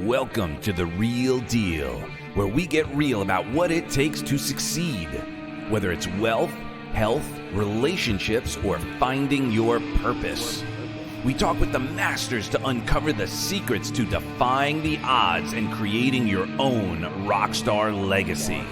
Welcome to The Real Deal, where we get real about what it takes to succeed. Whether it's wealth, health, relationships, or finding your purpose. We talk with the masters to uncover the secrets to defying the odds and creating your own rockstar legacy.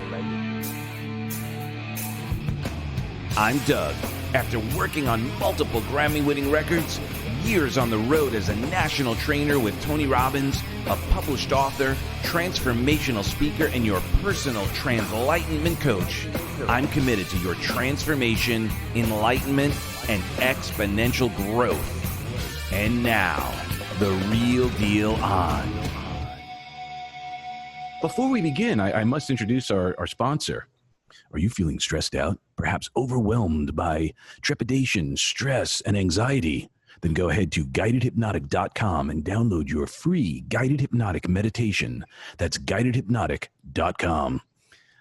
I'm Doug. After working on multiple Grammy-winning records, years on the road as a national trainer with Tony Robbins, a published author, transformational speaker, and your personal translightenment coach, I'm committed to your transformation, enlightenment, and exponential growth. And now, The Real Deal on. Before we begin, I must introduce our sponsor. Are you feeling stressed out, perhaps overwhelmed by trepidation, stress, and anxiety? Then go ahead to guidedhypnotic.com and download your free guided hypnotic meditation. That's guidedhypnotic.com.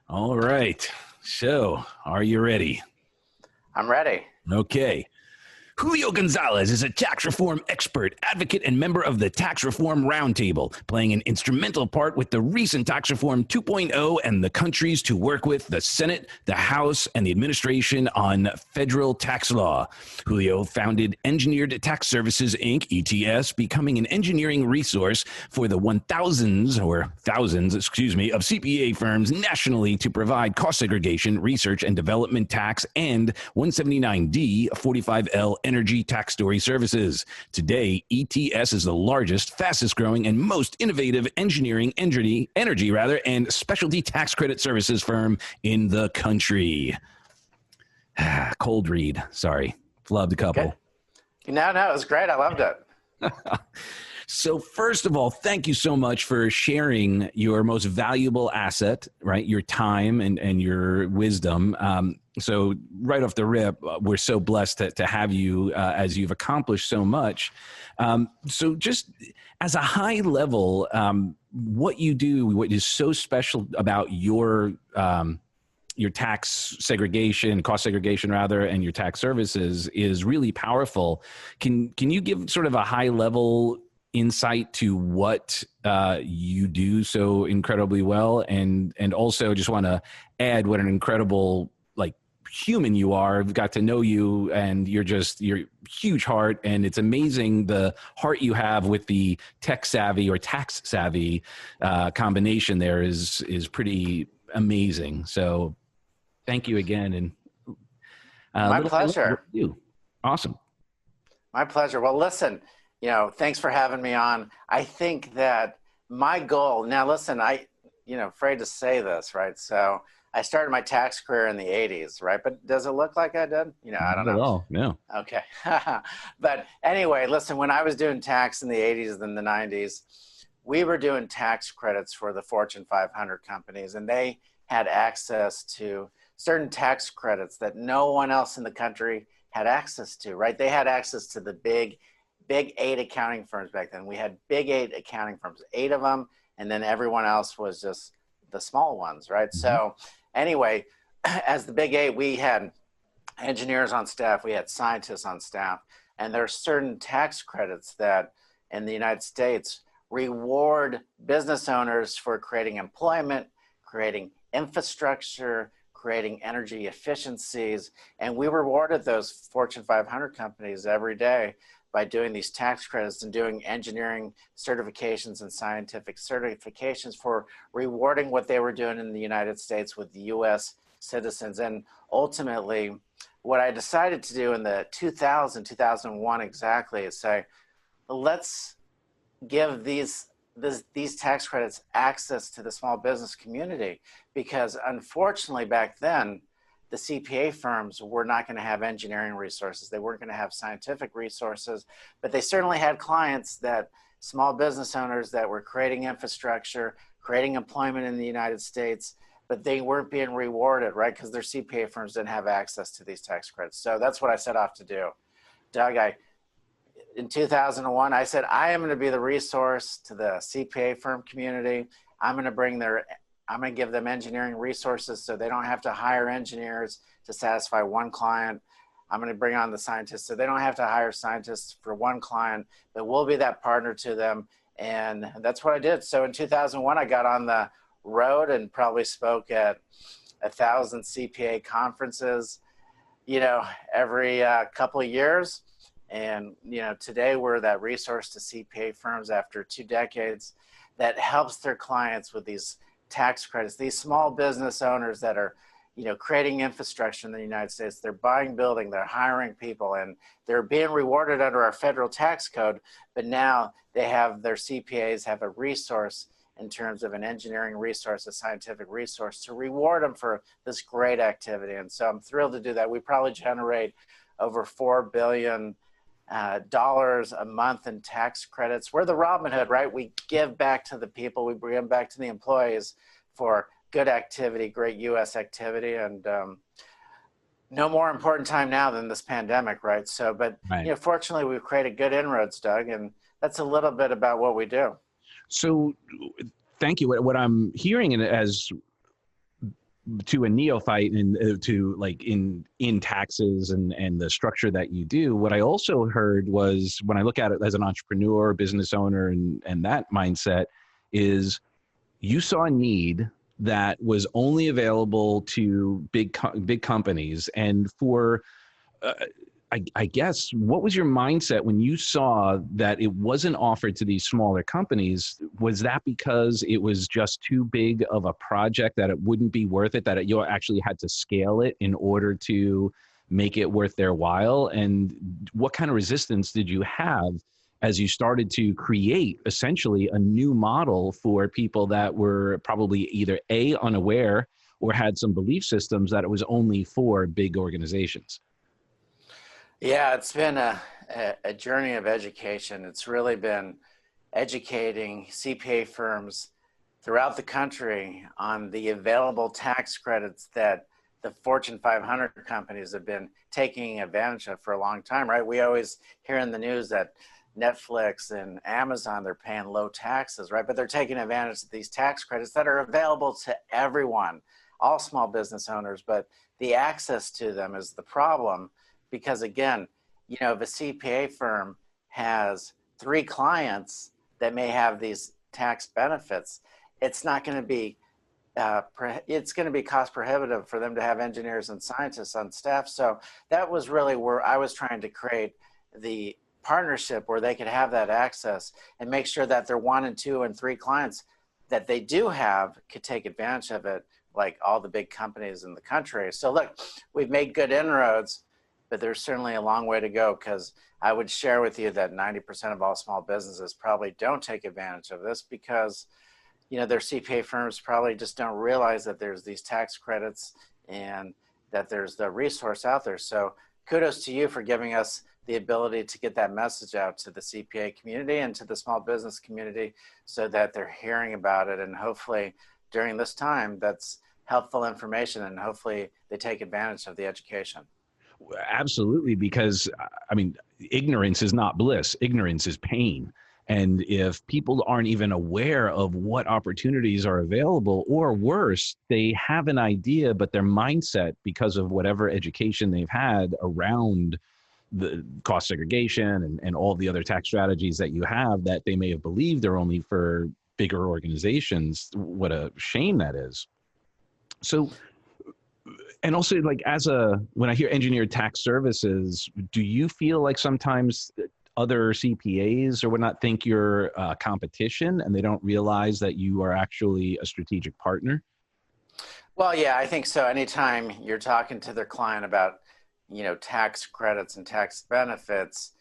All right. So, are you ready? I'm ready. Okay. Julio Gonzalez is a tax reform expert, advocate, and member of the Tax Reform Roundtable, playing an instrumental part with the recent Tax Reform 2.0 and the countries to work with the Senate, the House, and the administration on federal tax law. Julio founded Engineered Tax Services, Inc., ETS, becoming an engineering resource for the thousands of CPA firms nationally to provide cost segregation, research and development tax, and 179D, 45L energy tax story services. Today, ETS is the largest, fastest growing, and most innovative energy, and specialty tax credit services firm in the country. Cold read. Sorry. Flubbed a couple. Okay. No, it was great. I loved it. So first of all, thank you so much for sharing your most valuable asset, right? Your time and your wisdom. So right off the rip, we're so blessed to have you as you've accomplished so much. So just as a high level, what you do, what is so special about your tax segregation, cost segregation rather, and your tax services is really powerful. Can you give sort of a high level insight to what you do so incredibly well, and also just want to add what an incredible human you are. I've got to know you, and you're huge heart, and it's amazing the heart you have with the tech savvy or tax savvy combination there is pretty amazing. So thank you again. And my pleasure. Awesome. My pleasure. Well, listen, thanks for having me on. I think that my goal, now listen, afraid to say this, right? So I started my tax career in the 80s, right? But does it look like I did? I don't know. Not at all, no. Okay. But anyway, listen, when I was doing tax in the 80s and the 90s, we were doing tax credits for the Fortune 500 companies, and they had access to certain tax credits that no one else in the country had access to, right? They had access to the big 8 accounting firms back then. We had big 8 accounting firms, 8 of them, and then everyone else was just the small ones, right? Mm-hmm. So anyway, as the big 8, we had engineers on staff, we had scientists on staff, and there are certain tax credits that in the United States reward business owners for creating employment, creating infrastructure, creating energy efficiencies, and we rewarded those Fortune 500 companies every day by doing these tax credits and doing engineering certifications and scientific certifications for rewarding what they were doing in the United States with the US citizens. And ultimately, what I decided to do in the 2001 exactly is say, let's give these tax credits access to the small business community, because unfortunately back then, the CPA firms were not going to have engineering resources. They weren't going to have scientific resources, but they certainly had clients, that small business owners that were creating infrastructure, creating employment in the United States, but they weren't being rewarded, right? Because their CPA firms didn't have access to these tax credits. So that's what I set off to do. Doug, in 2001, I said, I am going to be the resource to the CPA firm community. I'm going to give them engineering resources so they don't have to hire engineers to satisfy one client. I'm going to bring on the scientists so they don't have to hire scientists for one client, but we'll be that partner to them. And that's what I did. So in 2001, I got on the road and probably spoke at 1,000 CPA conferences, every couple of years. And, today we're that resource to CPA firms after 2 decades that helps their clients with these tax credits, these small business owners that are, creating infrastructure in the United States. They're buying building, they're hiring people, and they're being rewarded under our federal tax code. But now they have their CPAs have a resource in terms of an engineering resource, a scientific resource to reward them for this great activity. And so I'm thrilled to do that. We probably generate over $4 billion a month in tax credits. We're the Robin Hood, right? We give back to the people, we bring them back to the employees for good activity, great U.S. activity, and no more important time now than this pandemic, right? So, but Right. Fortunately, we've created good inroads, Doug, and that's a little bit about what we do. So thank you. What I'm hearing as to a neophyte and to like in taxes and the structure that you do, what I also heard was, when I look at it as an entrepreneur, business owner, and that mindset, is you saw a need that was only available to big companies. And for I guess, what was your mindset when you saw that it wasn't offered to these smaller companies? Was that because it was just too big of a project that it wouldn't be worth it, that you actually had to scale it in order to make it worth their while? And what kind of resistance did you have as you started to create essentially a new model for people that were probably either unaware or had some belief systems that it was only for big organizations? Yeah, it's been a journey of education. It's really been educating CPA firms throughout the country on the available tax credits that the Fortune 500 companies have been taking advantage of for a long time, right? We always hear in the news that Netflix and Amazon, they're paying low taxes, right? But they're taking advantage of these tax credits that are available to everyone, all small business owners, but the access to them is the problem. Because again, if a CPA firm has 3 clients that may have these tax benefits, it's not going to be it's going to be cost prohibitive for them to have engineers and scientists on staff. So that was really where I was trying to create the partnership where they could have that access and make sure that their 1 and 2 and 3 clients that they do have could take advantage of it, like all the big companies in the country. So look, we've made good inroads, but there's certainly a long way to go, because I would share with you that 90% of all small businesses probably don't take advantage of this because, their CPA firms probably just don't realize that there's these tax credits and that there's the resource out there. So kudos to you for giving us the ability to get that message out to the CPA community and to the small business community so that they're hearing about it. And hopefully during this time, that's helpful information, and hopefully they take advantage of the education. Absolutely, because I mean, ignorance is not bliss. Ignorance is pain. And if people aren't even aware of what opportunities are available, or worse, they have an idea, but their mindset, because of whatever education they've had around the cost segregation and all the other tax strategies that you have, that they may have believed they're only for bigger organizations. What a shame that is. So, and also, like, when I hear engineered tax services, do you feel like sometimes other CPAs or would not think you're competition, and they don't realize that you are actually a strategic partner? Well, yeah, I think so. Anytime you're talking to their client about, tax credits and tax benefits,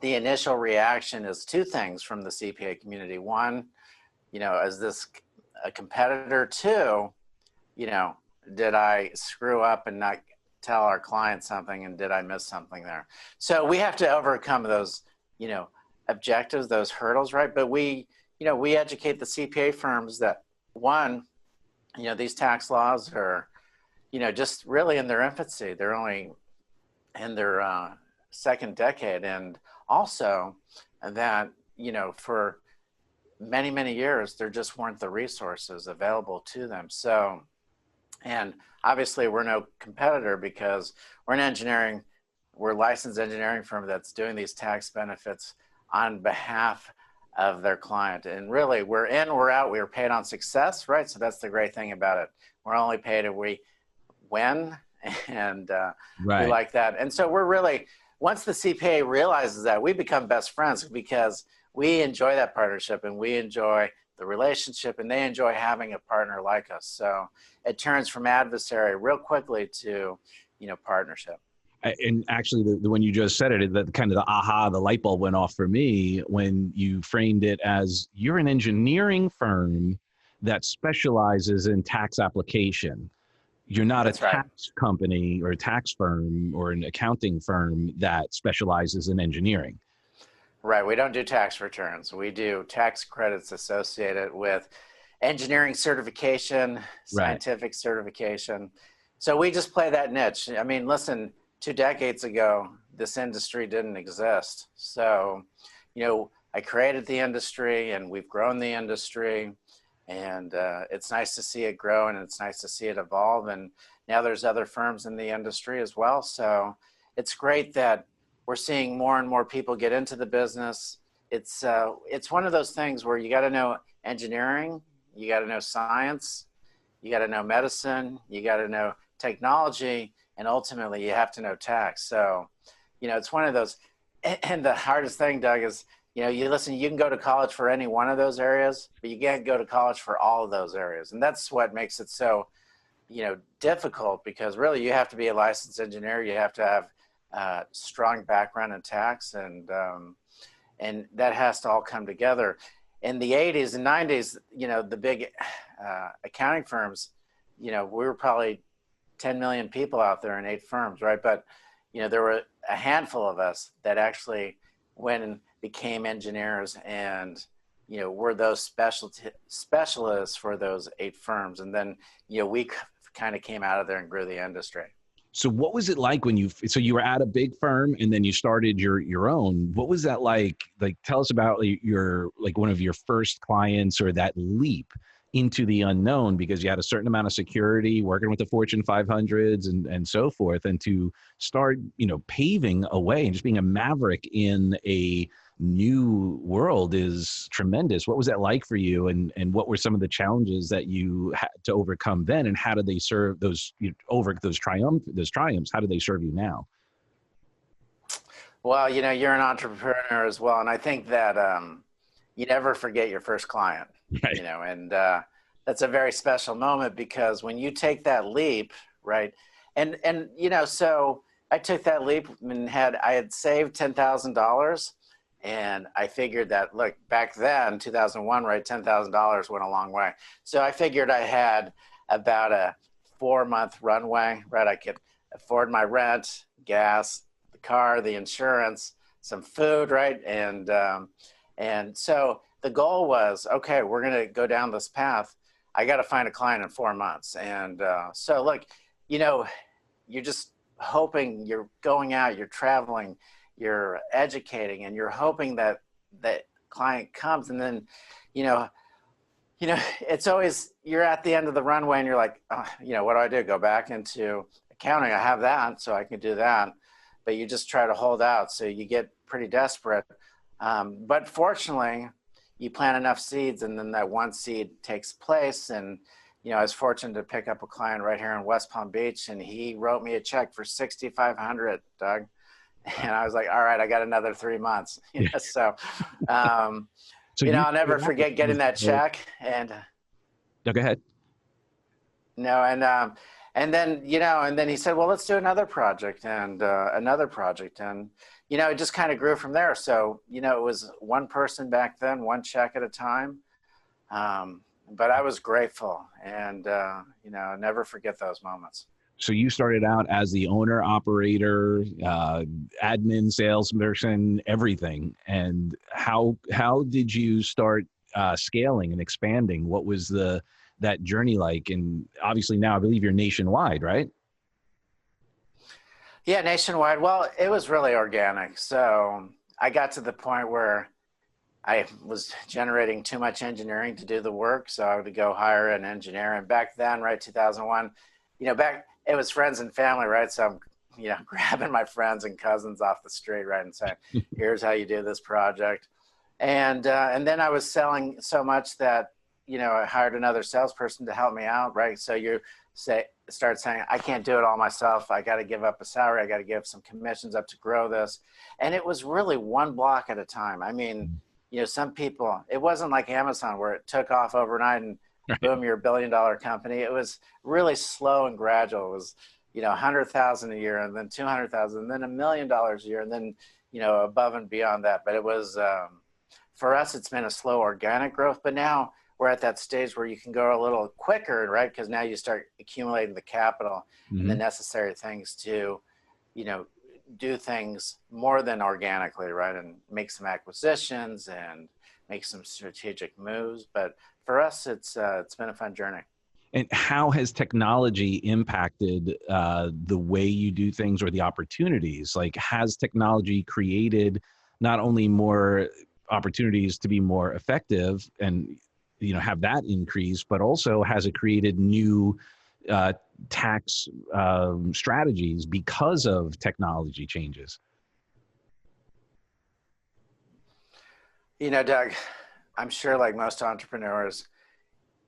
the initial reaction is 2 things from the CPA community. One, is this a competitor? 2, did I screw up and not tell our client something, and did I miss something there? So we have to overcome those, objectives, those hurdles, right? But we educate the CPA firms that, one, these tax laws are, just really in their infancy. They're only in their 2nd decade. And also that, for many, many years, there just weren't the resources available to them. So, and obviously we're no competitor because we're a licensed engineering firm that's doing these tax benefits on behalf of their client. And really, we're in, we're out, we're paid on success, right? So that's the great thing about it. We're only paid if we win, and we Right. like that. And so we're really, once the CPA realizes that, we become best friends because we enjoy that partnership and we enjoy the relationship, and they enjoy having a partner like us. So it turns from adversary real quickly to, partnership. And actually, the when you just said it, that kind of the light bulb went off for me when you framed it as you're an engineering firm that specializes in tax application. You're not a That's right. tax company or a tax firm or an accounting firm that specializes in engineering. Right. We don't do tax returns. We do tax credits associated with engineering certification, Right. scientific certification. So we just play that niche. I mean, listen, 2 decades ago, this industry didn't exist. So, I created the industry and we've grown the industry, and it's nice to see it grow and it's nice to see it evolve. And now there's other firms in the industry as well. So it's great that we're seeing more and more people get into the business. It's one of those things where you got to know engineering, you got to know science, you got to know medicine, you got to know technology, and ultimately you have to know tax. So, it's one of those. And the hardest thing, Doug, is you can go to college for any one of those areas, but you can't go to college for all of those areas, and that's what makes it so difficult, because really you have to be a licensed engineer, you have to have strong background in tax, and that has to all come together. In the 80s and 90s, the big accounting firms, we were probably 10 million people out there in 8 firms, right? But there were a handful of us that actually went and became engineers, and were those specialists for those 8 firms, and then we kind of came out of there and grew the industry. So what was it like when you were at a big firm and then you started your own? What was that like? Like, tell us about your, like, one of your first clients, or that leap into the unknown, because you had a certain amount of security working with the Fortune 500s and so forth, and to start, paving a way and just being a maverick in a new world is tremendous. What was that like for you, and what were some of the challenges that you had to overcome then, and how did they serve those, over those triumphs, how do they serve you now? Well, you're an entrepreneur as well, and I think that you never forget your first client. Right. And that's a very special moment, because when you take that leap, right, and so I took that leap and I had saved $10,000, and I figured that, look, back then, 2001, right, $10,000 went a long way. So I figured I had about a 4-month runway, right? I could afford my rent, gas, the car, the insurance, some food, right? And so the goal was, okay, we're going to go down this path. I got to find a client in 4 months. And so look, you're just hoping, you're going out, you're traveling, you're educating, and you're hoping that that client comes. And then, it's always, you're at the end of the runway and you're like, oh, what do? Go back into accounting. I have that, so I can do that. But you just try to hold out. So you get pretty desperate. But fortunately, you plant enough seeds, and then that one seed takes place. And, I was fortunate to pick up a client right here in West Palm Beach, and he wrote me a check for $6,500, Doug. And I was like, all right, I got another 3 months. So, So I'll never forget getting that check. And no, go ahead. and then he said, well, let's do another project, and another project. And, it just kind of grew from there. So, it was one person back then, one check at a time. But I was grateful, and, never forget those moments. So you started out as the owner, operator, admin, salesperson, everything. And how did you start scaling and expanding? What was that journey like? And obviously now I believe you're nationwide, right? Yeah, nationwide. Well, it was really organic. So I got to the point where I was generating too much engineering to do the work. So I would go hire an engineer. And back then, right, 2001, it was friends and family, right? So I'm, grabbing my friends and cousins off the street, right, and saying, here's how you do this project. And then I was selling so much that, you know, I hired another salesperson to help me out, right? So you start saying, I can't do it all myself. I got to give up a salary. I got to give some commissions up to grow this. And it was really one block at a time. I mean, you know, some people, it wasn't like Amazon where it took off overnight and boom, you're $1 billion company. It was really slow and gradual. It was, you know, 100,000 a year, and then 200,000, and then $1 million a year, and then, you know, above and beyond that. But it was, for us, it's been a slow organic growth, but now we're at that stage where you can go a little quicker, right? Because now you start accumulating the capital and the necessary things to, you know, do things more than organically, right? And make some acquisitions and make some strategic moves. But for us, it's been a fun journey. And how has technology impacted the way you do things or the opportunities? Like, has technology created not only more opportunities to be more effective and, you know, have that increase, but also has it created new tax strategies because of technology changes? You know, Doug, I'm sure like most entrepreneurs,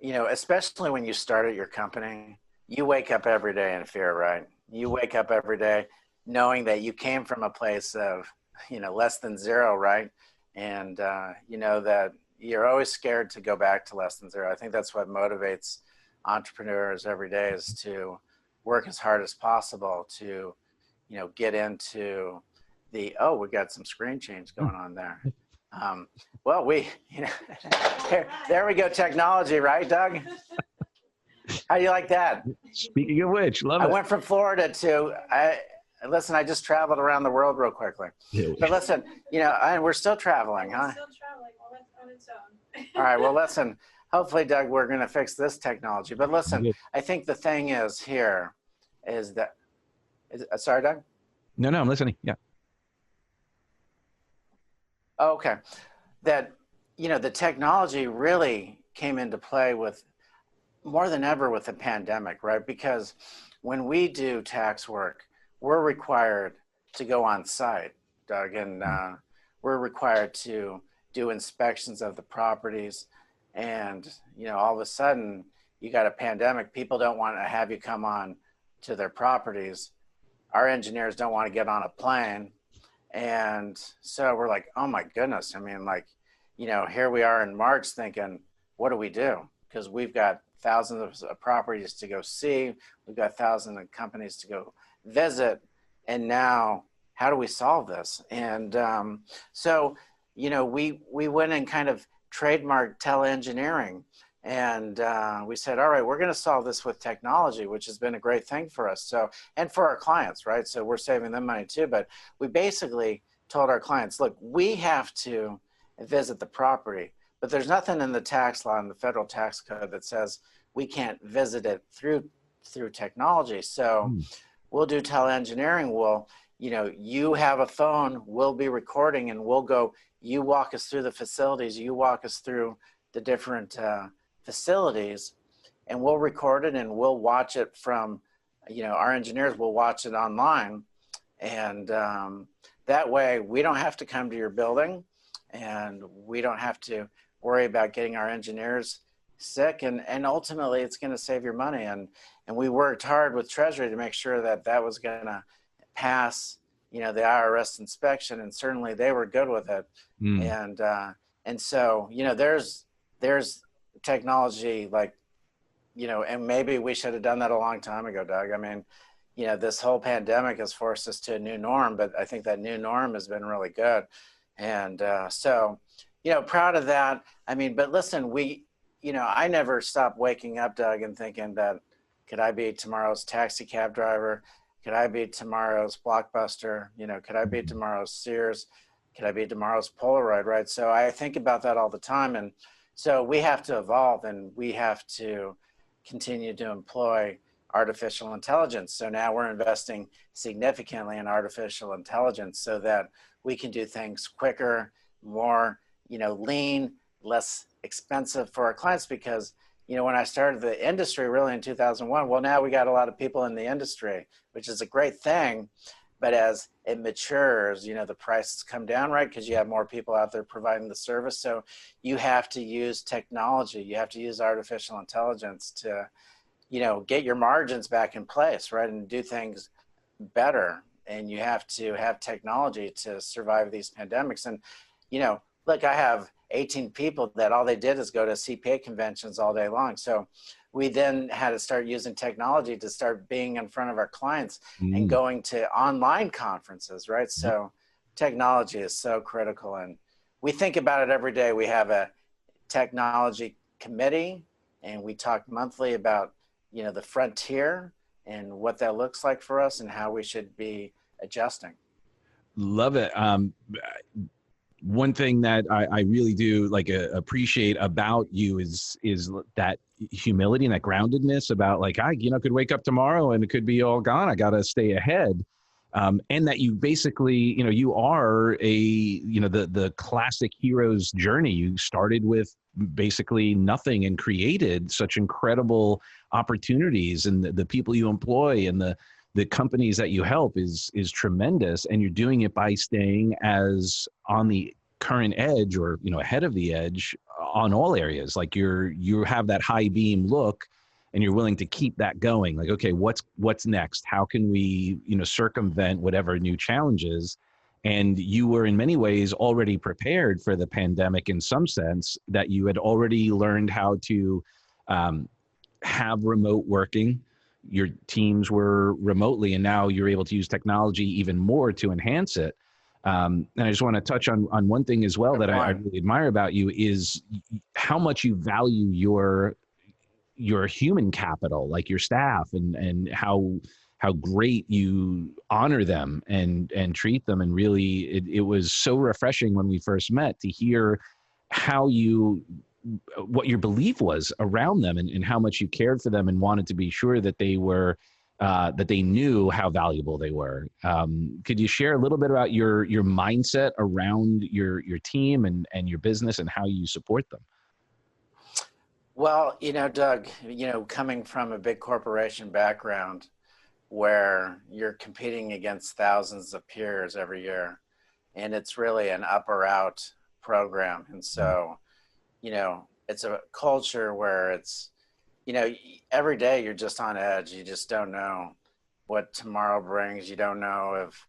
you know, especially when you start at your company, you wake up every day in fear, right? You wake up every day knowing that you came from a place of, you know, less than zero, right? And you know that you're always scared to go back to less than zero. I think that's what motivates entrepreneurs every day, is to work as hard as possible to, you know, get into the, oh, we got some screen change going on there. Well, you know, there we go, technology, right, Doug? How do you like that? Speaking of which, love it. I went from Florida to, listen, I just traveled around the world real quickly. Yeah. But listen, you know, and we're still traveling, huh? Still traveling on its own. All right, well, listen, hopefully, Doug, we're going to fix this technology. But listen, I think the thing is here is that, sorry, Doug? No, I'm listening. Yeah. Okay. That, you know, the technology really came into play with more than ever with the pandemic, right? Because when we do tax work, we're required to go on site, Doug, and we're required to do inspections of the properties. And, you know, all of a sudden you got a pandemic. People don't want to have you come on to their properties. Our engineers don't want to get on a plane. And so we're like, oh my goodness. I mean, like, you know, here we are in March thinking, what do we do? Because we've got thousands of properties to go see. We've got thousands of companies to go visit. And now, how do we solve this? And so, you know, we went and kind of trademarked teleengineering. And we said, all right, we're going to solve this with technology, which has been a great thing for us. So, and for our clients, right? So we're saving them money too. But we basically told our clients, look, we have to visit the property, but there's nothing in the tax law and the federal tax code that says we can't visit it through technology. So we'll do teleengineering. We'll, you know, you have a phone, we'll be recording, and we'll go, you walk us through the facilities, you walk us through the different facilities, and we'll record it and we'll watch it from, you know, our engineers will watch it online. And that way we don't have to come to your building, and we don't have to worry about getting our engineers sick, and ultimately it's going to save your money. And we worked hard with Treasury to make sure that that was going to pass, you know, the IRS inspection, and certainly they were good with it. And so, you know, there's technology, like, you know, and maybe we should have done that a long time ago, Doug. I mean, you know, this whole pandemic has forced us to a new norm, but I think that new norm has been really good. And so, you know, proud of that. I mean, but listen, you know, I never stopped waking up, Doug, and thinking that, could I be tomorrow's taxi cab driver? Could I be tomorrow's Blockbuster? You know, could I be tomorrow's Sears? Could I be tomorrow's Polaroid, right? So I think about that all the time. And so we have to evolve, and we have to continue to employ artificial intelligence. So now we're investing significantly in artificial intelligence so that we can do things quicker, more, you know, lean, less expensive for our clients. Because, you know, when I started the industry really in 2001, well, now we got a lot of people in the industry, which is a great thing. But as it matures, the prices come down, right? Because you have more people out there providing the service. So you have to use technology. You have to use artificial intelligence to, get your margins back in place, right? And do things better. And you have to have technology to survive these pandemics. And, look, I have 18 people that all they did is go to CPA conventions all day long. So we then had to start using technology to start being in front of our clients and going to online conferences, right? So technology is so critical. And we think about it every day. We have a technology committee, and we talk monthly about, the frontier and what that looks like for us and how we should be adjusting. Love it. One thing that I really do appreciate about you is that humility and that groundedness about I could wake up tomorrow and it could be all gone. I got to stay ahead. And that you basically, you are the classic hero's journey. You started with basically nothing and created such incredible opportunities, and the people you employ and the companies that you help is tremendous. And you're doing it by staying as on the current edge or, ahead of the edge on all areas. Like you have that high beam look, and you're willing to keep that going. Like, okay, what's next? How can we, circumvent whatever new challenges? And you were in many ways already prepared for the pandemic in some sense, that you had already learned how to have remote working. Your teams were remotely, and now you're able to use technology even more to enhance it. And I just want to touch on one thing as well that I really admire about you is how much you value your human capital, like your staff, and how great you honor them and treat them. And really, it was so refreshing when we first met to hear what your belief was around them, and how much you cared for them and wanted to be sure that they were that they knew how valuable they were. Could you share a little bit about your mindset around your team and your business and how you support them? Well, Doug, coming from a big corporation background where you're competing against thousands of peers every year, and it's really an up or out program. And so, it's a culture where it's, every day you're just on edge. You just don't know what tomorrow brings. You don't know if,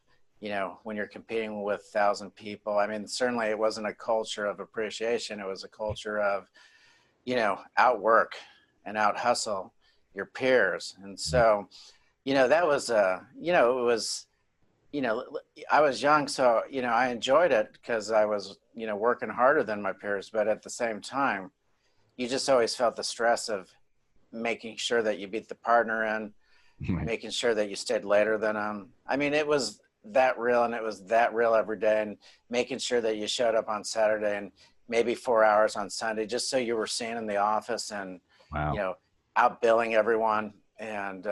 when you're competing with 1,000 people. I mean, certainly it wasn't a culture of appreciation. It was a culture of, outwork and out hustle your peers. And so, that was, it was, I was young, so, I enjoyed it because I was, working harder than my peers. But at the same time, you just always felt the stress of making sure that you beat the partner in, making sure that you stayed later than them. I mean, it was that real, and it was that real every day, and making sure that you showed up on Saturday and maybe 4 hours on Sunday, just so you were seen in the office and, outbilling everyone. And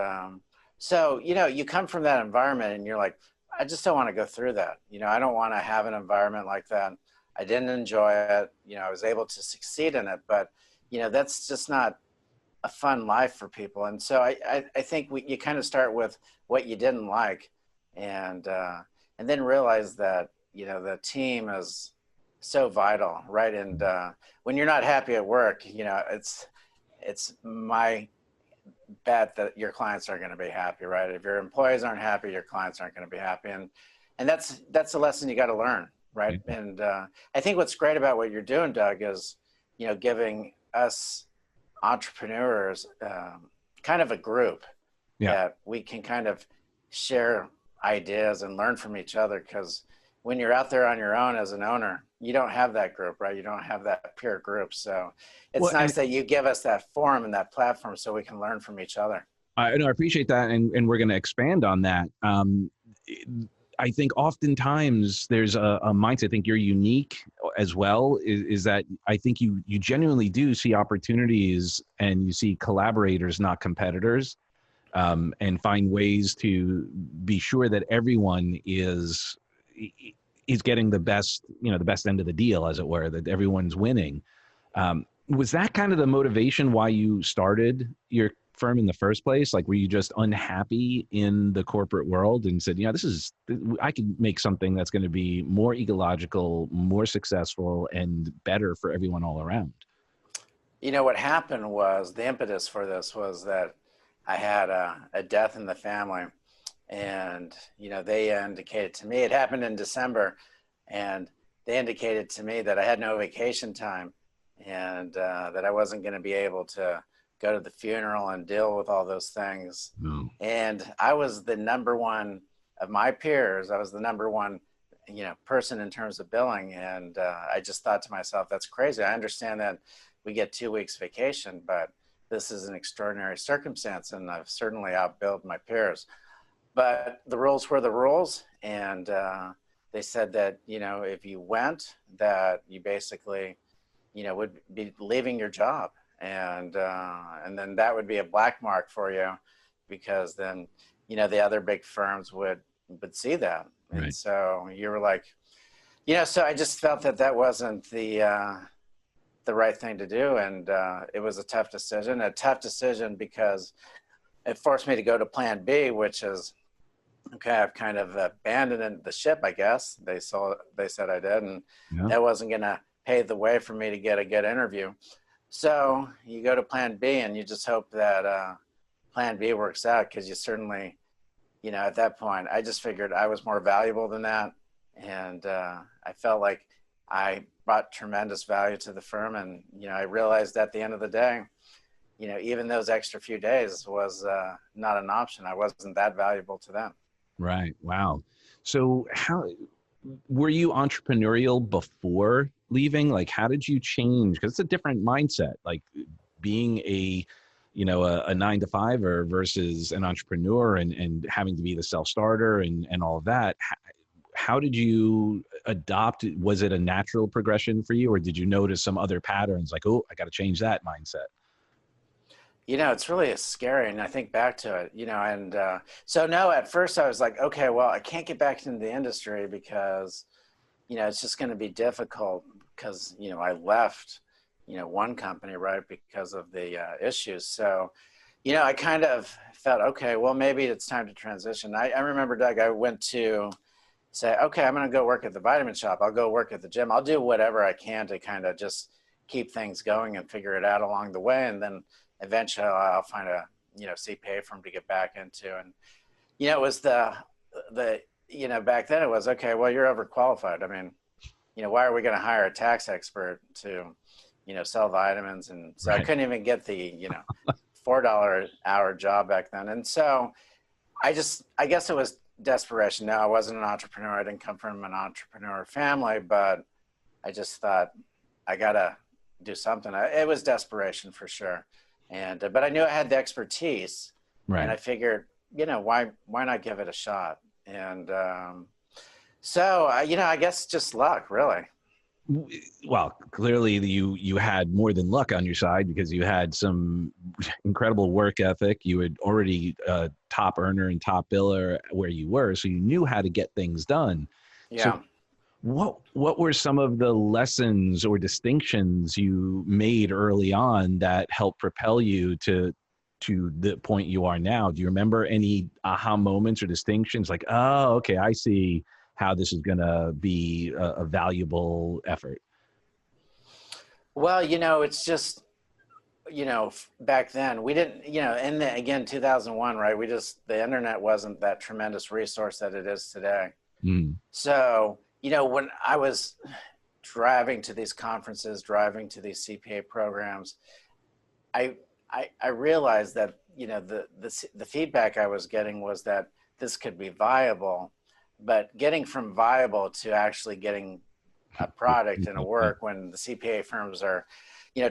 so, you come from that environment and you're like, I just don't want to go through that. I don't want to have an environment like that. I didn't enjoy it. I was able to succeed in it, but, that's just not a fun life for people. And so I think you kind of start with what you didn't like, and then realize that, the team is so vital, right? And when you're not happy at work, it's my bet that your clients aren't going to be happy, right? If your employees aren't happy, your clients aren't going to be happy. And that's a lesson you got to learn, right? And I think what's great about what you're doing, Doug, is, giving us entrepreneurs kind of a group that we can kind of share ideas and learn from each other. Because when you're out there on your own as an owner, you don't have that group, right? You don't have that peer group. So it's nice that you give us that forum and that platform so we can learn from each other. I appreciate that. And we're going to expand on that. I think oftentimes there's a mindset. I think you're unique as well, is that I think you genuinely do see opportunities and you see collaborators, not competitors, and find ways to be sure that everyone is getting the best end of the deal, as it were, that everyone's winning. Was that kind of the motivation why you started your firm in the first place? Like, were you just unhappy in the corporate world and said, I could make something that's going to be more ecological, more successful, and better for everyone all around? What happened was the impetus for this was that I had a death in the family, and they indicated to me, it happened in December, and they indicated to me that I had no vacation time, and that I wasn't going to be able to go to the funeral and deal with all those things. No. And I was the number one of my peers. I was the number one person in terms of billing, and I just thought to myself, that's crazy. I understand that we get 2 weeks vacation, but this is an extraordinary circumstance, and I've certainly outbilled my peers. But the rules were the rules, and they said that if you went, that you basically would be leaving your job, and then that would be a black mark for you, because then the other big firms would see that. Right. And so you were like, so I just felt that wasn't the right thing to do, and it was a tough decision because it forced me to go to plan B, which is, okay, I've kind of abandoned the ship, I guess. They said I did, and that wasn't going to pave the way for me to get a good interview. So you go to plan B, and you just hope that plan B works out, because you certainly, at that point, I just figured I was more valuable than that, and I felt like I brought tremendous value to the firm, and I realized at the end of the day, even those extra few days was not an option. I wasn't that valuable to them. Right. Wow. So how were you entrepreneurial before leaving? Like, how did you change? Because it's a different mindset, like being a 9-to-5er versus an entrepreneur, and having to be the self-starter and all of that. How did you adopt? Was it a natural progression for you, or did you notice some other patterns like, oh, I got to change that mindset? It's really scary. And I think back to it, and so no, at first I was like, okay, well, I can't get back into the industry because, it's just going to be difficult because, I left, one company, right, because of the issues. So, I kind of felt, okay, well, maybe it's time to transition. I remember, Doug, I went to say, okay, I'm going to go work at the vitamin shop. I'll go work at the gym. I'll do whatever I can to kind of just keep things going and figure it out along the way. And then eventually I'll find a, CPA firm to get back into. And, it was the back then it was, okay, well, you're overqualified. I mean, why are we going to hire a tax expert to, sell vitamins? And so right. I couldn't even get the, $4 an hour job back then. And so I guess it was desperation. No, I wasn't an entrepreneur. I didn't come from an entrepreneur family, but I just thought I got to do something. It was desperation for sure. And, but I knew I had the expertise, right. And I figured, why not give it a shot? And so, I guess just luck, really. Well, clearly you had more than luck on your side, because you had some incredible work ethic. You had already top earner and top biller where you were, so you knew how to get things done. Yeah. So what were some of the lessons or distinctions you made early on that helped propel you to the point you are now? Do you remember any aha moments or distinctions like, oh, okay, I see how this is going to be a valuable effort? Well, it's just, back then we didn't, in again, 2001, right? The internet wasn't that tremendous resource that it is today. Mm. So, when I was driving to these conferences, driving to these CPA programs, I realized that, the feedback I was getting was that this could be viable. But getting from viable to actually getting a product and a work, when the CPA firms are,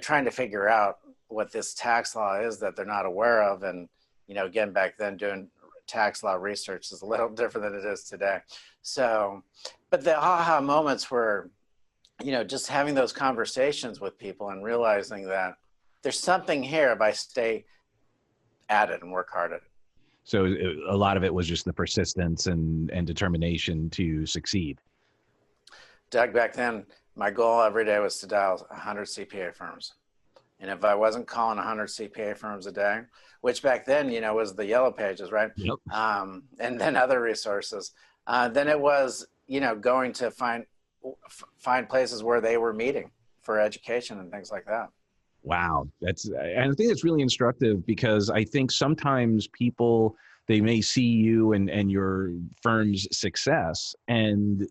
trying to figure out what this tax law is that they're not aware of. And, again, back then doing tax law research is a little different than it is today. So, but the aha moments were, just having those conversations with people and realizing that there's something here if I stay at it and work hard at it. So a lot of it was just the persistence and determination to succeed. Doug, back then, my goal every day was to dial 100 CPA firms. And if I wasn't calling 100 CPA firms a day, which back then, you know, was the yellow pages, right? Yep. And then other resources, then it was, you know, going to find places where they were meeting for education and things like that. Wow. And I think it's really instructive because I think sometimes people, they may see you and your firm's success. And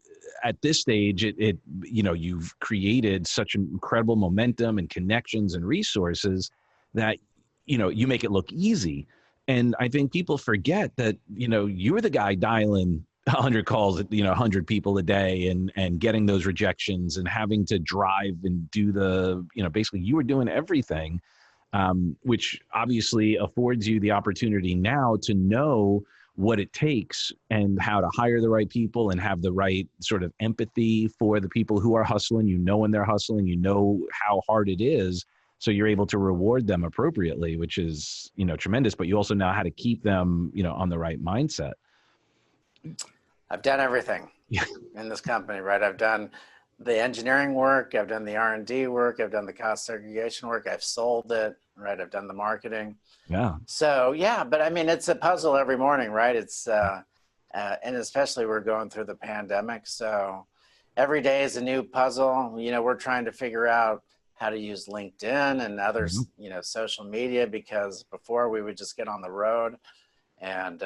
at this stage, you know, you've created such an incredible momentum and connections and resources that, you know, you make it look easy. And I think people forget that, you know, you're the guy dialing 100 calls, you know, 100 people a day and getting those rejections and having to drive and do the, you know, basically you were doing everything, which obviously affords you the opportunity now to know what it takes and how to hire the right people and have the right sort of empathy for the people who are hustling. You know when they're hustling, you know how hard it is. So you're able to reward them appropriately, which is, you know, tremendous, but you also know how to keep them, you know, on the right mindset. I've done everything in this company, right? I've done the engineering work, I've done the R&D work, I've done the cost segregation work, I've sold it, right? I've done the marketing. Yeah. So yeah, but I mean, it's a puzzle every morning, right? It's, and especially we're going through the pandemic. So every day is a new puzzle. You know, we're trying to figure out how to use LinkedIn and others, you know, social media, because before we would just get on the road and,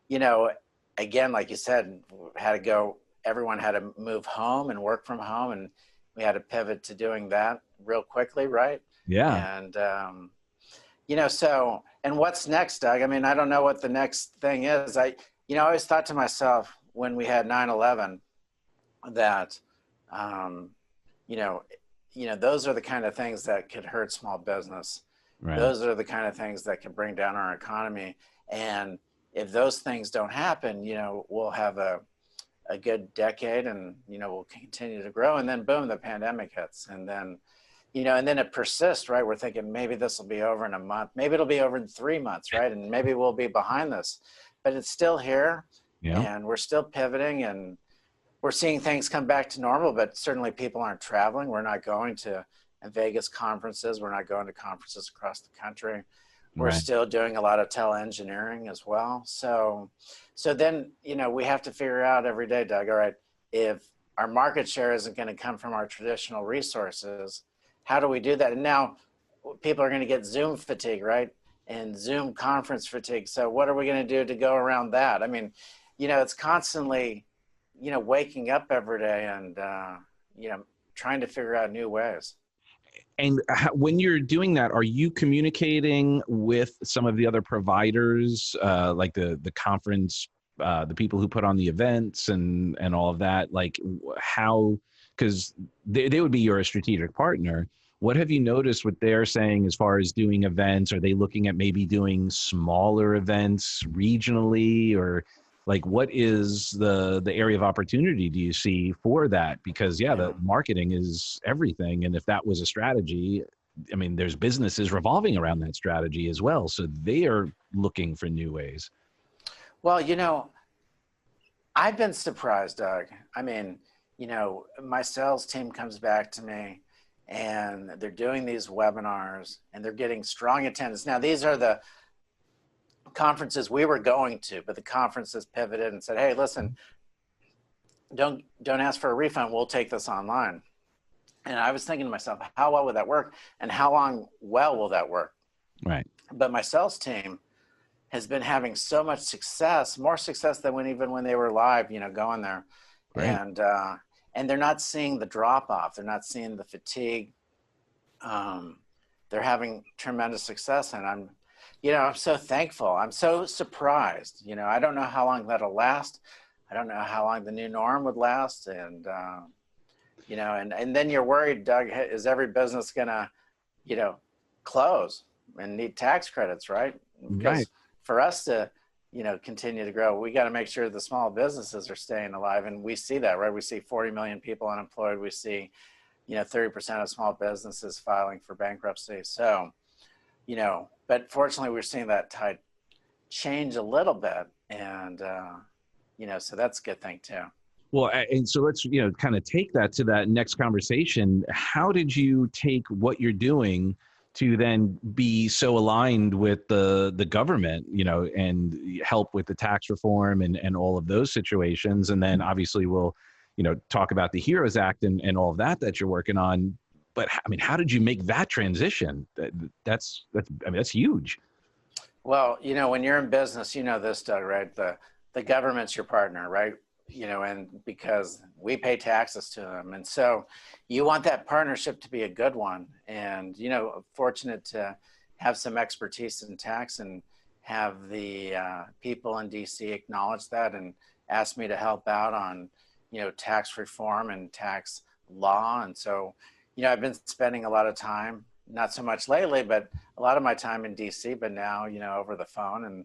you know, again, like you said, had to go, everyone had to move home and work from home, and we had to pivot to doing that real quickly, right? Yeah. And, you know, so, and what's next, Doug? I mean, I don't know what the next thing is. You know, I always thought to myself when we had 9/11 that, you know, those are the kind of things that could hurt small business. Right. Those are the kind of things that can bring down our economy. And if those things don't happen, you know, we'll have a good decade and, you know, we'll continue to grow. And then boom, the pandemic hits. And then, you know, and then it persists, right? We're thinking maybe this will be over in a month. Maybe it'll be over in 3 months, right? And maybe we'll be behind this, but it's still here. Yeah. And we're still pivoting and we're seeing things come back to normal, but certainly people aren't traveling. We're not going to Vegas conferences. We're not going to conferences across the country. We're Right. still doing a lot of tele-engineering as well. So then, you know, we have to figure out every day, Doug, all right, if our market share isn't going to come from our traditional resources, how do we do that? And now people are going to get Zoom fatigue, right? And Zoom conference fatigue. So what are we going to do to go around that? I mean, you know, it's constantly, you know, waking up every day and, you know, trying to figure out new ways. And when you're doing that, are you communicating with some of the other providers, like the conference, the people who put on the events and all of that? Like how, because they would be your strategic partner. What have you noticed what they're saying as far as doing events? Are they looking at maybe doing smaller events regionally, or like what is the area of opportunity do you see for that? Because yeah, the marketing is everything. And if that was a strategy, I mean, there's businesses revolving around that strategy as well. So they are looking for new ways. Well, you know, I've been surprised, Doug. I mean, you know, my sales team comes back to me and they're doing these webinars and they're getting strong attendance. Now, these are the conferences we were going to, but the conferences pivoted and said, hey, listen, don't ask for a refund. We'll take this online. And I was thinking to myself, how well would that work? And how long well will that work? Right. But my sales team has been having so much success, more success than even when they were live, you know, going there. Great. And they're not seeing the drop off. They're not seeing the fatigue. They're having tremendous success. And I'm so thankful. I'm so surprised. You know, I don't know how long that'll last. I don't know how long the new norm would last. And, you know, and then you're worried, Doug, is every business going to, you know, close and need tax credits, right? Because Right. for us to, you know, continue to grow, we got to make sure the small businesses are staying alive. And we see that, right? We see 40 million people unemployed. We see, you know, 30% of small businesses filing for bankruptcy. So, you know, but fortunately we're seeing that tide change a little bit. And, you know, so that's a good thing too. Well, and so let's, kind of take that to that next conversation. How did you take what you're doing to then be so aligned with the government, and help with the tax reform and all of those situations? And then obviously we'll, talk about the HEROES Act and all of that you're working on. But I mean, how did you make that transition? That's huge. Well, when you're in business, this, Doug, right? The government's your partner, right? And because we pay taxes to them. And so you want that partnership to be a good one. And, fortunate to have some expertise in tax and have the people in DC acknowledge that and ask me to help out on, tax reform and tax law. And so, I've been spending a lot of time, not so much lately, but a lot of my time in DC, but now, over the phone and,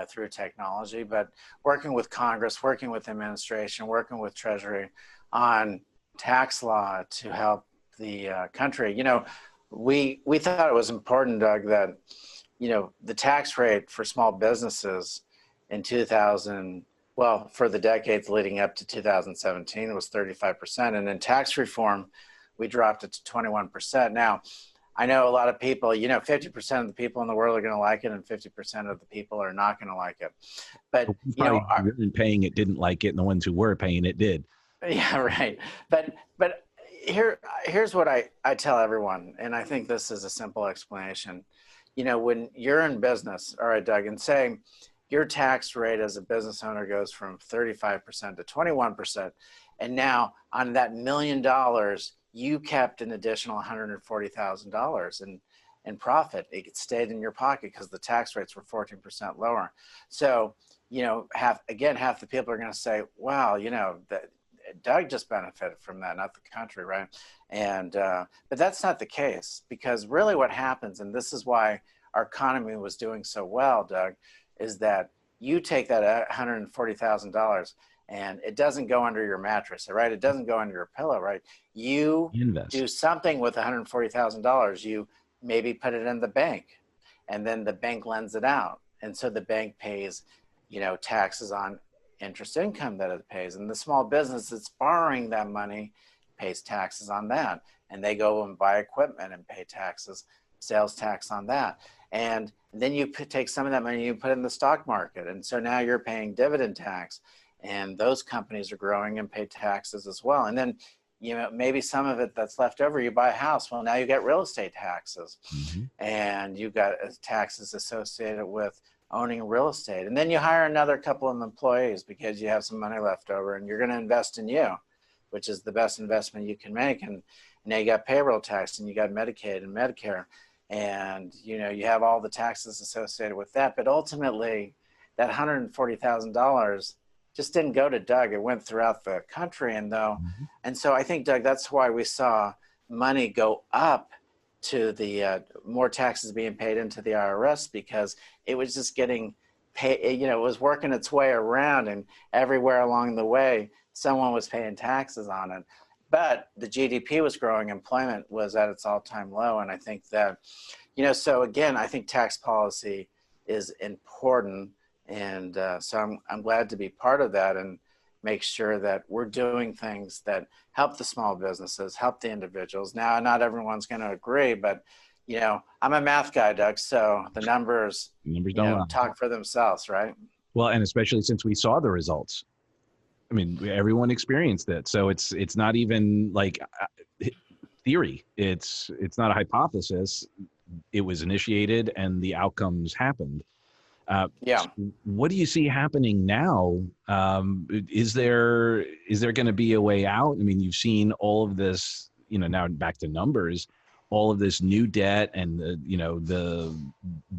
through technology, but working with Congress, working with administration, working with Treasury on tax law to help the country. We thought it was important, Doug, that, the tax rate for small businesses in 2000, well, for the decades leading up to 2017 was 35%. And in tax reform, we dropped it to 21%. Now, I know a lot of people, 50% of the people in the world are going to like it and 50% of the people are not going to like it. But, paying it didn't like it, and the ones who were paying it did. Yeah, right. But here's what I tell everyone, and I think this is a simple explanation. When you're in business, all right, Doug, and say your tax rate as a business owner goes from 35% to 21%, and now on that $1 million, you kept an additional $140,000 in profit. It stayed in your pocket because the tax rates were 14% lower. So, half the people are going to say, wow, that Doug just benefited from that, not the country, right? And, but that's not the case, because really what happens, and this is why our economy was doing so well, Doug, is that you take that $140,000 and it doesn't go under your mattress, right? It doesn't go under your pillow, right? You invest. Do something with $140,000. You maybe put it in the bank, and then the bank lends it out. And so the bank pays, taxes on interest income that it pays. And the small business that's borrowing that money pays taxes on that. And they go and buy equipment and pay taxes, sales tax on that. And then you take some of that money and you put it in the stock market. And so now you're paying dividend tax. And those companies are growing and pay taxes as well. And then, maybe some of it that's left over, you buy a house. Well, now you get real estate taxes, and you got taxes associated with owning real estate. And then you hire another couple of employees because you have some money left over, and you're going to invest in you, which is the best investment you can make. And now you got payroll tax, and you got Medicaid and Medicare, and you have all the taxes associated with that. But ultimately, that $140,000 just didn't go to Doug. It went throughout the country. And so I think, Doug, that's why we saw money go up to the more taxes being paid into the IRS, because it was just getting paid, it was working its way around, and everywhere along the way, someone was paying taxes on it. But the GDP was growing, employment was at its all-time low. And I think that, so again, I think tax policy is important. And so I'm glad to be part of that and make sure that we're doing things that help the small businesses, help the individuals. Now, not everyone's going to agree, but, I'm a math guy, Doug, so the numbers don't talk for themselves, right? Well, and especially since we saw the results. I mean, everyone experienced it. So it's not even like theory. It's not a hypothesis. It was initiated and the outcomes happened. Yeah. So what do you see happening now? Is there going to be a way out? I mean, you've seen all of this, now back to numbers, all of this new debt and the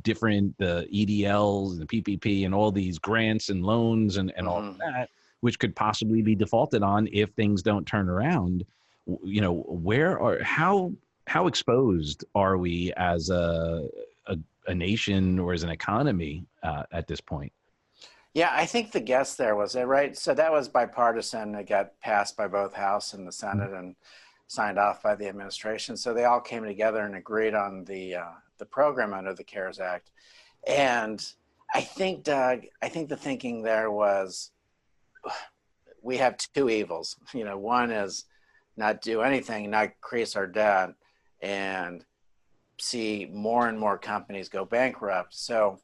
different, the EDLs and the PPP and all these grants and loans and all of that, which could possibly be defaulted on if things don't turn around. How exposed are we as a nation or as an economy at this point? Yeah, I think the guess there was it, right? So that was bipartisan. It got passed by both House and the Senate and signed off by the administration. So they all came together and agreed on the program under the CARES Act. And I think, Doug, the thinking there was, we have two evils. One is not do anything, not increase our debt, and see more and more companies go bankrupt. So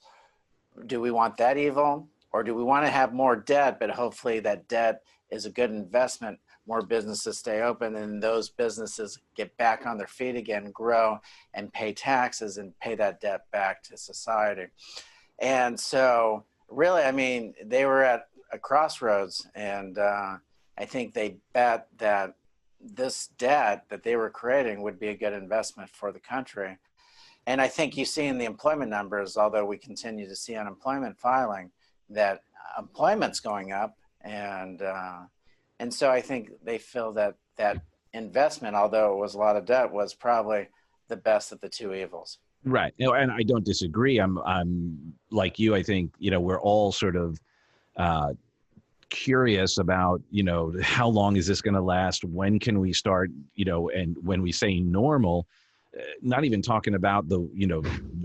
do we want that evil, or do we want to have more debt, but hopefully that debt is a good investment, more businesses stay open, and those businesses get back on their feet again, grow, and pay taxes and pay that debt back to society? And so really, I mean, they were at a crossroads, and I think they bet that this debt that they were creating would be a good investment for the country. And I think you see in the employment numbers, although we continue to see unemployment filing, that employment's going up. And so I think they feel that that investment, although it was a lot of debt, was probably the best of the two evils. Right. And I don't disagree. I'm like you. I think, we're all sort of curious about, how long is this going to last? When can we start, and when we say normal, not even talking about the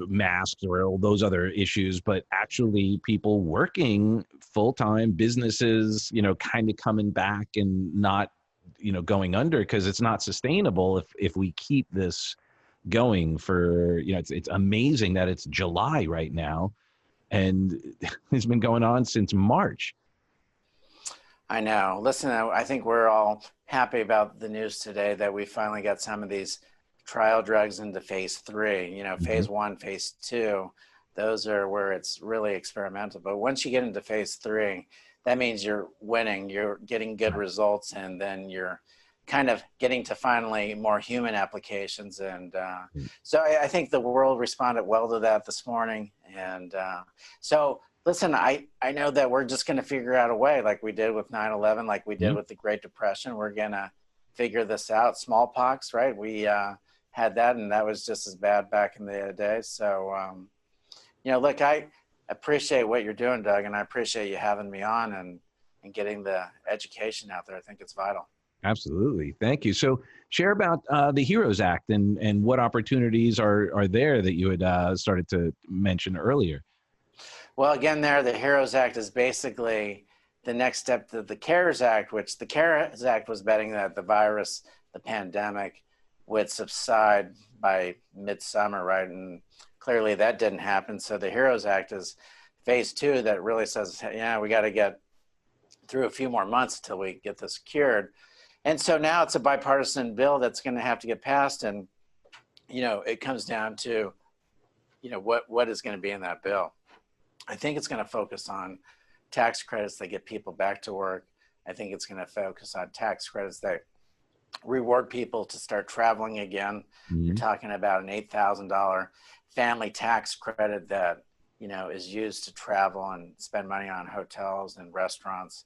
masks or all those other issues, but actually people working full-time, businesses, kind of coming back and not, going under, because it's not sustainable if we keep this going for, it's amazing that it's July right now, and it's been going on since March. I know. Listen, I think we're all happy about the news today that we finally got some of these trial drugs into phase 3. Phase 1, phase 2, those are where it's really experimental. But once you get into phase 3, that means you're winning, you're getting good results, and then you're kind of getting to finally more human applications. And so I think the world responded well to that this morning. And so listen, I know that we're just going to figure out a way, like we did with 9/11, like we did with the Great Depression. We're going to figure this out. Smallpox, right? We had that, and that was just as bad back in the day. So, look, I appreciate what you're doing, Doug, and I appreciate you having me on and getting the education out there. I think it's vital. Absolutely. Thank you. So share about the HEROES Act and what opportunities are there that you had started to mention earlier. Well, again, the HEROES Act is basically the next step to the CARES Act, which the CARES Act was betting that the virus, the pandemic, would subside by midsummer, right? And clearly that didn't happen. So the HEROES Act is phase 2 that really says, yeah, we got to get through a few more months until we get this cured. And so now it's a bipartisan bill that's going to have to get passed. And, it comes down to, what is going to be in that bill. I think it's going to focus on tax credits that get people back to work. I think it's going to focus on tax credits that reward people to start traveling again. You're talking about an $8,000 family tax credit that, is used to travel and spend money on hotels and restaurants,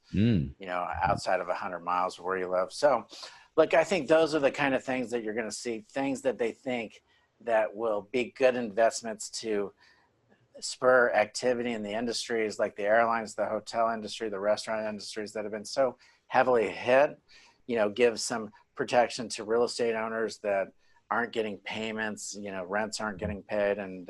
outside of 100 miles of where you live. So, look, I think those are the kind of things that you're going to see, things that they think that will be good investments to spur activity in the industries like the airlines, the hotel industry, the restaurant industries that have been so heavily hit, give some protection to real estate owners that aren't getting payments, rents aren't getting paid, and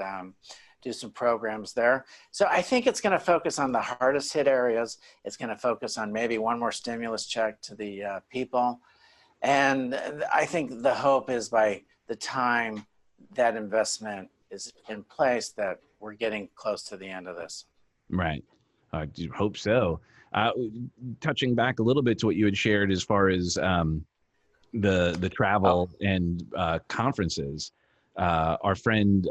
do some programs there. So I think it's going to focus on the hardest hit areas. It's going to focus on maybe one more stimulus check to the people. And I think the hope is by the time that investment is in place that we're getting close to the end of this. Right. I hope so. Touching back a little bit to what you had shared as far as the travel and conferences, our friend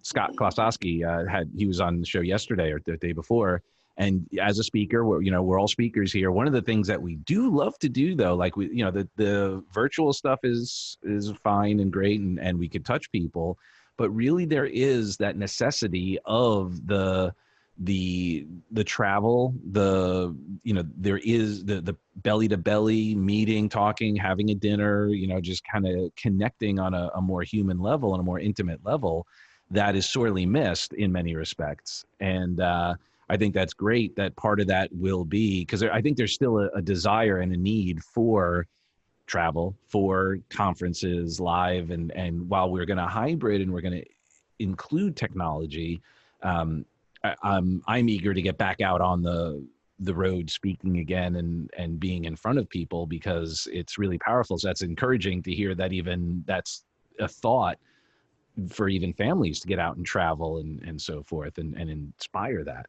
Scott Klosowski he was on the show yesterday or the day before, and as a speaker, we're all speakers here. One of the things that we do love to do, though, like the virtual stuff is fine and great, and we could touch people, but really there is that necessity of the travel, there is the belly to belly meeting, talking, having a dinner, just kind of connecting on a more human level, on a more intimate level, that is sorely missed in many respects. And I think that's great that part of that will be, because I think there's still a desire and a need for travel, for conferences live, and while we're going to hybrid and we're going to include technology, I'm eager to get back out on the road speaking again and being in front of people, because it's really powerful. So that's encouraging to hear that even that's a thought for even families to get out and travel and so forth and inspire that.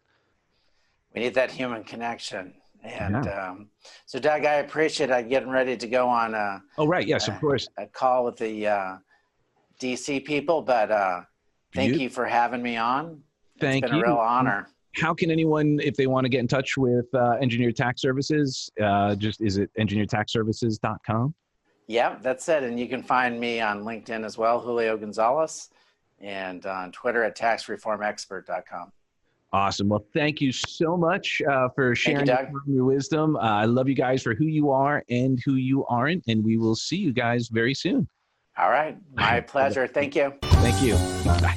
We need that human connection. And so, Doug, I appreciate it. Getting ready to go on oh, right. Yes, of course. A call with the DC people, but thank you for having me on. It's been a real honor. How can anyone, if they want to get in touch with Engineered Tax Services, is it engineeredtaxservices.com? Yeah, that's it. And you can find me on LinkedIn as well, Julio Gonzalez, and on Twitter at taxreformexpert.com. Awesome. Well, thank you so much for sharing your wisdom. I love you guys for who you are and who you aren't, and we will see you guys very soon. All right. My pleasure. Thank you. Thank you. Bye.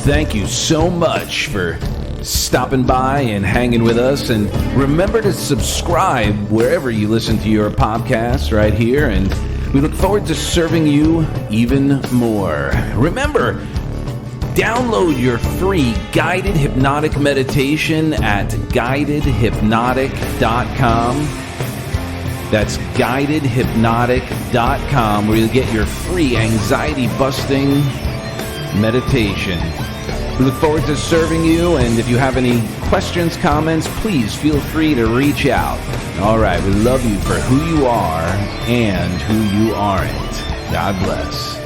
Thank you so much for stopping by and hanging with us. And remember to subscribe wherever you listen to your podcasts right here. And we look forward to serving you even more. Remember, download your free guided hypnotic meditation at guidedhypnotic.com. That's guidedhypnotic.com, where you'll get your free anxiety-busting meditation. We look forward to serving you, and if you have any questions, comments, please feel free to reach out. All right, we love you for who you are and who you aren't. God bless.